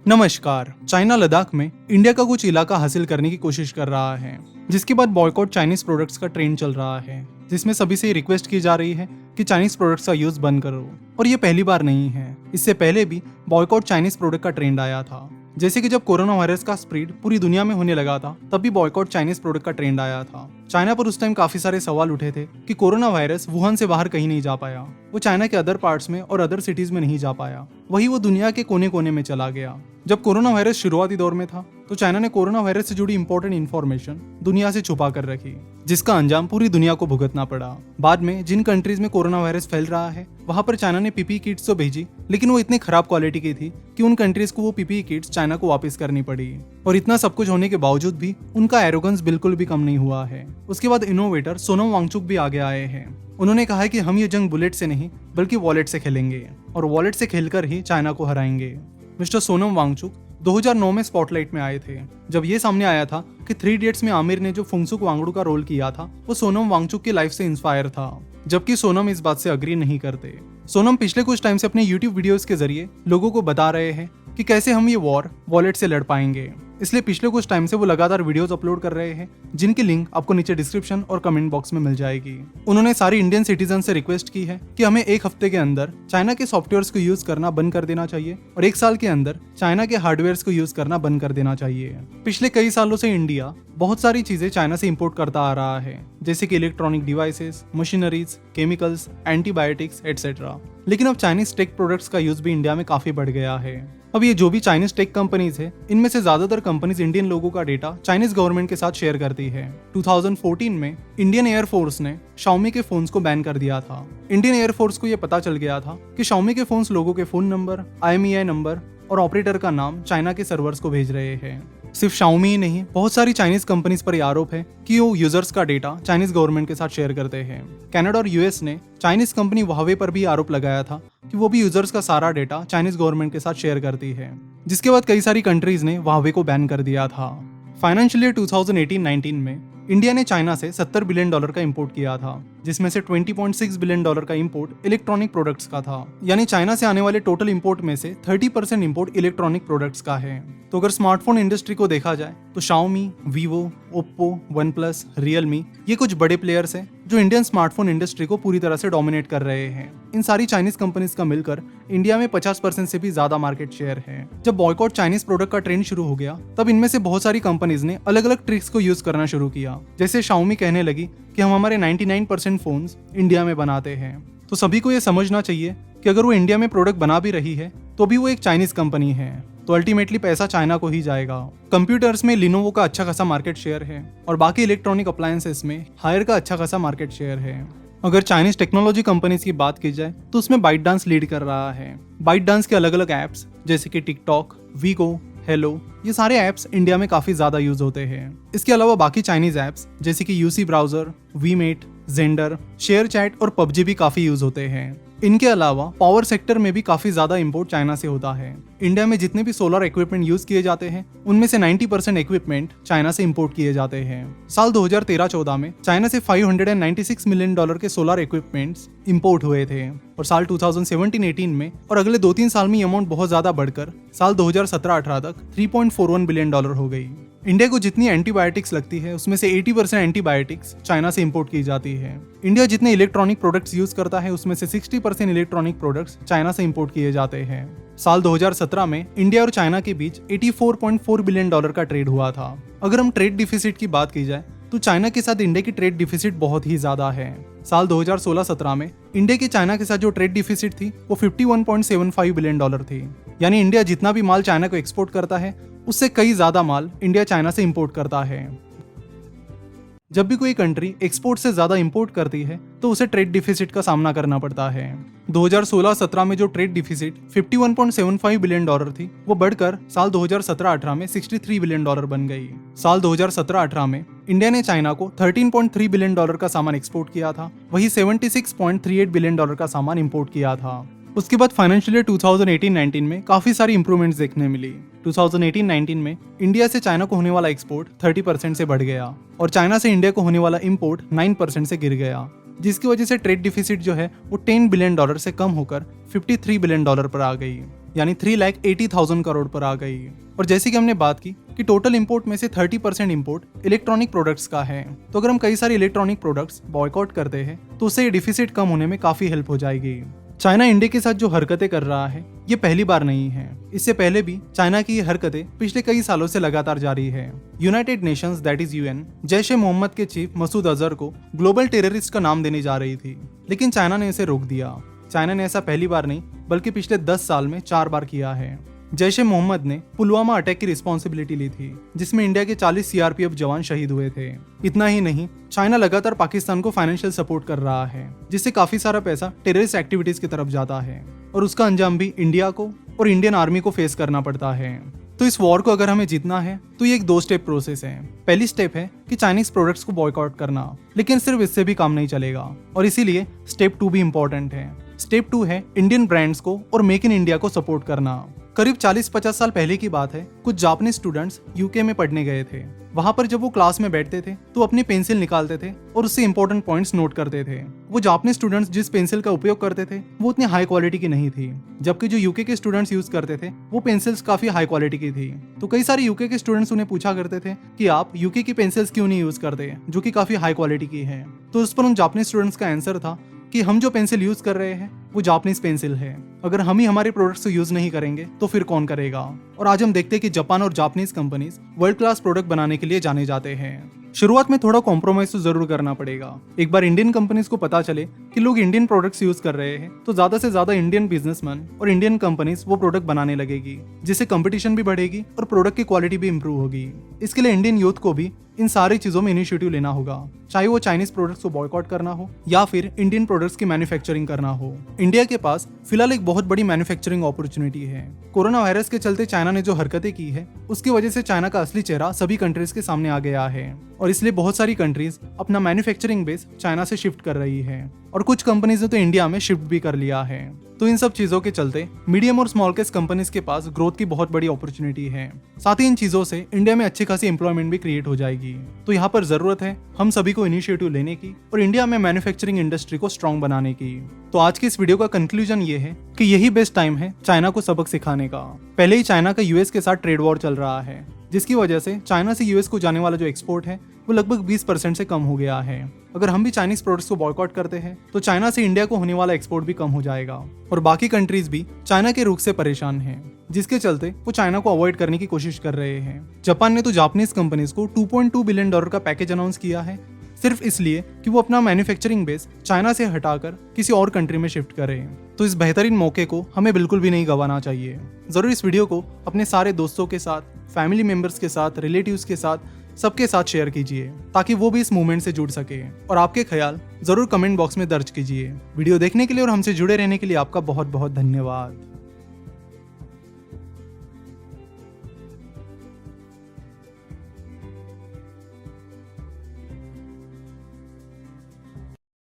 नमस्कार। चाइना लद्दाख में इंडिया का कुछ इलाका हासिल करने की कोशिश कर रहा है, जिसके बाद बॉयकॉट चाइनीज प्रोडक्ट्स का ट्रेंड चल रहा है, जिसमें सभी से रिक्वेस्ट की जा रही है कि चाइनीज प्रोडक्ट्स का यूज बंद करो। और ये पहली बार नहीं है, इससे पहले भी बॉयकॉट चाइनीज प्रोडक्ट का ट्रेंड आया था। जैसे कि जब कोरोना वायरस का स्प्रेड पूरी दुनिया में होने लगा था, तब भी बॉयकॉट चाइनीज प्रोडक्ट का ट्रेंड आया था। चाइना पर उस टाइम काफी सारे सवाल उठे थे कि कोरोना वायरस वुहान से बाहर कहीं नहीं जा पाया, वो चाइना के अदर पार्ट्स में और अदर सिटीज में नहीं जा पाया, वही वो दुनिया के कोने कोने में चला गया। जब कोरोना वायरस शुरुआती दौर में था, तो चाइना ने कोरोना वायरस से जुड़ी इंपॉर्टेंट इन्फॉर्मेशन दुनिया से छुपा कर रखी, जिसका अंजाम पूरी दुनिया को भुगतना पड़ा। बाद में जिन कंट्रीज में कोरोना वायरस फैल रहा है, वहां पर चाइना ने पीपीई किट्स तो भेजी, लेकिन वो इतनी खराब क्वालिटी की थी कि उन कंट्रीज को वो पीपीई किट्स चाइना को वापस करनी पड़ी। और इतना सब कुछ होने के बावजूद भी उनका एरोगेंस बिल्कुल भी कम नहीं हुआ है। उसके बाद इनोवेटर सोनम वांगचुक भी आगे आए हैं। उन्होंने कहा है कि हम ये जंग बुलेट से नहीं बल्कि वॉलेट से खेलेंगे, और वॉलेट से खेलकर ही चाइना को हराएंगे। मिस्टर सोनम वांगचुक 2009 में स्पॉटलाइट में आए थे, जब ये सामने आया था कि 3 इडियट्स में आमिर ने जो फुंगसुक वांगडू का रोल किया था, वो सोनम वांगचुक की लाइफ से इंस्पायर था, जबकि सोनम इस बात से अग्री नहीं करते। सोनम पिछले कुछ टाइम से अपने YouTube वीडियोस के जरिए लोगों को बता रहे हैं कि कैसे हम ये वॉर वॉलेट से लड़ पाएंगे। इसलिए पिछले कुछ टाइम से वो लगातार वीडियोस अपलोड कर रहे हैं, जिनकी लिंक आपको नीचे डिस्क्रिप्शन और कमेंट बॉक्स में मिल जाएगी। उन्होंने सारी इंडियन सिटीजन से रिक्वेस्ट की है कि हमें 1 हफ्ते के अंदर चाइना के सॉफ्टवेयर्स को यूज करना बंद कर देना चाहिए, और 1 साल के अंदर चाइना के हार्डवेयर्स को यूज करना बंद कर देना चाहिए। पिछले कई सालों से इंडिया बहुत सारी चीजें चाइना से इंपोर्ट करता आ रहा है, जैसे कि electronic devices, machineries, chemicals, antibiotics etcetera. लेकिन अब चाइनीज टेक प्रोडक्ट्स का यूज भी इंडिया में काफी बढ़ गया है। अब ये जो भी चाइनीज टेक कंपनीज है, इनमें से ज्यादातर कंपनीज इंडियन लोगों का डेटा चाइनीज गवर्नमेंट के साथ शेयर करती है। 2014 में इंडियन एयरफोर्स ने शाओमी के फोन्स को बैन कर दिया था। इंडियन एयरफोर्स को यह पता चल गया था कि शाओमी के फोन्स लोगों के फोन नंबर, IMEI नंबर और ऑपरेटर का नाम चाइना के सर्वर्स को भेज रहे हैं। सिर्फ शाओमी ही नहीं, बहुत सारी चाइनीज कंपनीज पर यह आरोप है कि वो यूजर्स का डेटा चाइनीज गवर्नमेंट के साथ शेयर करते हैं। कनाडा और US ने चाइनीज कंपनी हुआवे पर भी आरोप लगाया था कि वो भी यूजर्स का सारा डेटा चाइनीज गवर्नमेंट के साथ शेयर करती है, जिसके बाद कई सारी कंट्रीज ने हुआवे को बैन कर दिया था। फाइनेंशियल ईयर 2018-19 में इंडिया ने चाइना से $70 बिलियन का इंपोर्ट किया था, जिसमें से $20.6 बिलियन का इंपोर्ट इलेक्ट्रॉनिक प्रोडक्ट्स का था। यानी चाइना से आने वाले टोटल इंपोर्ट में से 30% इंपोर्ट इलेक्ट्रॉनिक प्रोडक्ट्स का है। तो अगर स्मार्टफोन इंडस्ट्री को देखा जाए, तो Xiaomi, Vivo, Oppo, OnePlus, Realme, ये कुछ बड़े प्लेयर्स हैं जो इंडियन स्मार्टफोन इंडस्ट्री को पूरी तरह से डोमिनेट कर रहे हैं। इन सारी चाइनीज कंपनीज का मिलकर इंडिया में 50% से भी ज्यादा मार्केट शेयर है। जब बॉयकॉट चाइनीज प्रोडक्ट का ट्रेंड शुरू हो गया, तब इनमें से बहुत सारी कंपनीज ने अलग अलग ट्रिक्स को यूज करना शुरू किया। जैसे शाओमी कहने लगी कि हम हमारे 99% फोन्स इंडिया में बनाते हैं। तो सभी को यह समझना चाहिए कि अगर वो इंडिया में प्रोडक्ट बना भी रही है, तो भी वो एक चाइनीज कंपनी है, तो अल्टीमेटली पैसा चाइना को ही जाएगा। कंप्यूटर्स में लिनोवो का अच्छा खासा मार्केट शेयर है, और बाकी इलेक्ट्रॉनिक अप्लायंसेस में हायर का अच्छा खासा मार्केट शेयर है। अगर चाइनीज टेक्नोलॉजी कंपनीज की बात की जाए, तो उसमें ByteDance लीड कर रहा है। ByteDance के अलग अलग ऐप्स जैसे कि टिकटॉक, वीगो, हेलो, ये सारे ऐप्स इंडिया में काफी ज्यादा यूज होते हैं। इसके अलावा बाकी चाइनीज ऐप्स जैसे कि UC browser, Vmate, Xender, ShareChat और PUBG भी काफी यूज होते हैं। इनके अलावा पावर सेक्टर में भी काफी ज्यादा इंपोर्ट चाइना से होता है। इंडिया में जितने भी सोलर इक्विपमेंट यूज किए जाते हैं, उनमें से 90% इक्विपमेंट चाइना से इंपोर्ट किए जाते हैं। साल 2013-14 में चाइना से $596 मिलियन के सोलर इक्विपमेंट्स इंपोर्ट हुए थे, और साल 2017-18 में और अगले 2-3 साल में ये अमाउंट बहुत ज्यादा बढ़कर साल 2017-18 तक $3.41 बिलियन हो गई। इंडिया को जितनी एंटीबायोटिक्स लगती है, उसमें से 80% एंटीबायोटिक्स चाइना से इंपोर्ट की जाती है। इंडिया जितने इलेक्ट्रॉनिक प्रोडक्ट्स यूज करता है, उसमें से 60% इलेक्ट्रॉनिक प्रोडक्ट्स चाइना से इंपोर्ट किए जाते हैं। साल 2017 में इंडिया और चाइना के बीच $84.4 बिलियन का ट्रेड हुआ था। अगर हम ट्रेड डिफिसिट की बात की जाए, तो चाइना के साथ इंडिया की ट्रेड डिफिसिट बहुत ही ज्यादा है। साल 2016-17 में इंडिया की चाइना के साथ जो ट्रेड डिफिसिट थी, वो $51.75 बिलियन थी। यानी इंडिया जितना भी माल चाइना को एक्सपोर्ट करता है, उससे कई ज्यादा माल इंडिया चाइना से इंपोर्ट करता है। जब भी कोई कंट्री एक्सपोर्ट से ज्यादा इंपोर्ट करती है, तो उसे ट्रेड डिफिसिट का सामना करना पड़ता है। 2016-17 में जो ट्रेड डिफिसिट 51.75 बिलियन थी, वो बढ़कर साल 2017-18 में $63 बिलियन बन गई। साल 2017-18 में इंडिया ने चाइना को $13.3 बिलियन का सामान एक्सपोर्ट किया था, वही $76.38 बिलियन का सामान इंपोर्ट किया था। उसके बाद फाइनेंशियल ईयर 2018-19 में काफी सारी इंप्रूवमेंट्स देखने मिली। 2018-19 में इंडिया से चाइना को होने वाला एक्सपोर्ट 30% से बढ़ गया, और चाइना से इंडिया को होने वाला इंपोर्ट 9% से गिर गया, जिसकी वजह से ट्रेड डिफिसिट जो है वो $10 बिलियन से कम होकर $53 बिलियन पर आ गई। यानी 3,80,000 करोड़ पर आ गई। और जैसे कि हमने बात की कि टोटल इंपोर्ट में से 30% इंपोर्ट इलेक्ट्रॉनिक प्रोडक्ट्स का है, तो अगर हम कई सारे इलेक्ट्रॉनिक प्रोडक्ट्स बॉयकॉट करते हैं तो उससे ये डिफिसिट कम होने में काफी हेल्प हो जाएगी। चाइना इंडिया के साथ जो हरकतें कर रहा है ये पहली बार नहीं है। इससे पहले भी चाइना की ये हरकतें पिछले कई सालों से लगातार जारी है। United Nations that is UN Jaish-e-Mohammed के चीफ मसूद अजहर को ग्लोबल टेररिस्ट का नाम देने जा रही थी, लेकिन चाइना ने इसे रोक दिया। चाइना ने ऐसा पहली बार नहीं बल्कि पिछले 10 साल में 4 बार किया है। जैश-ए-मोहम्मद ने पुलवामा अटैक की रिस्पॉन्सिबिलिटी ली थी, जिसमें इंडिया के 40 सीआरपीएफ जवान शहीद हुए थे। इतना ही नहीं, चाइना लगातार पाकिस्तान को फाइनेंशियल सपोर्ट कर रहा है, जिससे काफी सारा पैसा टेररिस्ट एक्टिविटीज की तरफ जाता है और उसका अंजाम भी इंडिया को और इंडियन आर्मी को फेस करना पड़ता है। तो इस वॉर को अगर हमें जीतना है तो ये एक 2 स्टेप प्रोसेस है। पहली स्टेप है कि चाइनीज प्रोडक्ट्स को बॉयकॉट करना, लेकिन सिर्फ इससे भी काम नहीं चलेगा और इसीलिए स्टेप 2 भी इंपॉर्टेंट है। स्टेप 2 है इंडियन ब्रांड्स को और मेक इन इंडिया को सपोर्ट करना। करीब 40-50 साल पहले की बात है, कुछ जापानीज स्टूडेंट्स यूके में पढ़ने गए थे। वहां पर जब वो क्लास में बैठते थे तो अपनी पेंसिल निकालते थे और उससे इंपॉर्टेंट पॉइंट्स नोट करते थे। वो जापानीज स्टूडेंट्स जिस पेंसिल का उपयोग करते थे वो उतनी हाई क्वालिटी की नहीं थी, जबकि जो यूके के स्टूडेंट्स यूज करते थे वो पेंसिल्स काफी हाई क्वालिटी की थी। तो कई सारे यूके के स्टूडेंट्स उन्हें पूछा करते थे कि आप यूके की पेंसिल्स क्यों नहीं यूज करते जो कि काफी हाई क्वालिटी की है। तो उस पर उन जापानीज स्टूडेंट्स का आंसर था कि हम जो पेंसिल यूज कर रहे हैं वो जापानीज पेंसिल है। अगर हम ही हमारे प्रोडक्ट्स को यूज नहीं करेंगे तो फिर कौन करेगा। और आज हम देखते हैं कि जापान और Japanese companies world class product बनाने के लिए जाने जाते हैं। शुरुआत में थोड़ा कॉम्प्रोमाइज तो जरूर करना पड़ेगा। एक बार इंडियन कंपनीज को पता चले कि लोग इंडियन प्रोडक्ट्स यूज कर रहे हैं तो ज्यादा से ज्यादा इंडियन बिजनेसमैन और इंडियन कंपनीज वो प्रोडक्ट बनाने लगेगी, जिससे कंपटीशन भी बढ़ेगी और प्रोडक्ट की क्वालिटी भी इंप्रूव होगी। इसके लिए इंडियन यूथ को भी इन सारी चीजों में इनिशिएटिव लेना होगा, चाहे वो चाइनीज प्रोडक्ट्स को बॉयकॉट करना हो या फिर इंडियन प्रोडक्ट्स की मैन्युफैक्चरिंग करना हो। इंडिया के पास फिलहाल एक बहुत बड़ी मैन्युफैक्चरिंग अपॉर्चुनिटी है। कोरोना वायरस के चलते चाइना ने जो हरकतें की है उसकी वजह से चाइना का असली चेहरा सभी कंट्रीज के सामने आ गया है और इसलिए बहुत सारी कंट्रीज अपना मैन्युफैक्चरिंग बेस चाइना से शिफ्ट कर रही है और कुछ कंपनीज ने तो इंडिया में शिफ्ट भी कर लिया है। तो इन सब चीजों के चलते मीडियम और स्मॉल कैप कंपनीज के पास ग्रोथ की बहुत बड़ी अपॉर्चुनिटी है। साथ ही इन चीजों से इंडिया में अच्छी खासी एम्प्लॉयमेंट भी क्रिएट हो जाएगी। तो यहाँ पर जरूरत है हम सभी को इनिशिएटिव लेने की और इंडिया में मैन्युफैक्चरिंग इंडस्ट्री को स्ट्रॉन्ग बनाने की। तो आज की इस वीडियो का कंक्लूजन ये है कि यही बेस्ट टाइम है चाइना को सबक सिखाने का। पहले ही चाइना का यूएस के साथ ट्रेड वॉर चल रहा है, जिसकी वजह से चाइना से यूएस को जाने वाला जो एक्सपोर्ट है वो लगभग 20% से कम हो गया है। अगर हम भी चाइनीज प्रोडक्ट्स को बॉयकॉट करते हैं तो चाइना से इंडिया को होने वाला एक्सपोर्ट भी कम हो जाएगा और बाकी कंट्रीज भी चाइना के रुख से परेशान हैं, जिसके चलते वो चाइना को अवॉइड करने की कोशिश कर रहे हैं। जापान ने तो जापानीज कंपनीज को $2.2 बिलियन का पैकेज अनाउंस किया है, सिर्फ इसलिए कि वो अपना मैन्युफैक्चरिंग बेस चाइना से हटाकर किसी और कंट्री में शिफ्ट करें। तो इस बेहतरीन मौके को हमें बिल्कुल भी नहीं गंवाना चाहिए। जरूर इस वीडियो को अपने सारे दोस्तों के साथ, फैमिली मेंबर्स के साथ, रिलेटिव्स के साथ, सबके साथ शेयर कीजिए ताकि वो भी इस मूवमेंट से जुड़ सके और आपके ख्याल जरूर कमेंट बॉक्स में दर्ज कीजिए। वीडियो देखने के लिए और हमसे जुड़े रहने के लिए आपका बहुत बहुत धन्यवाद।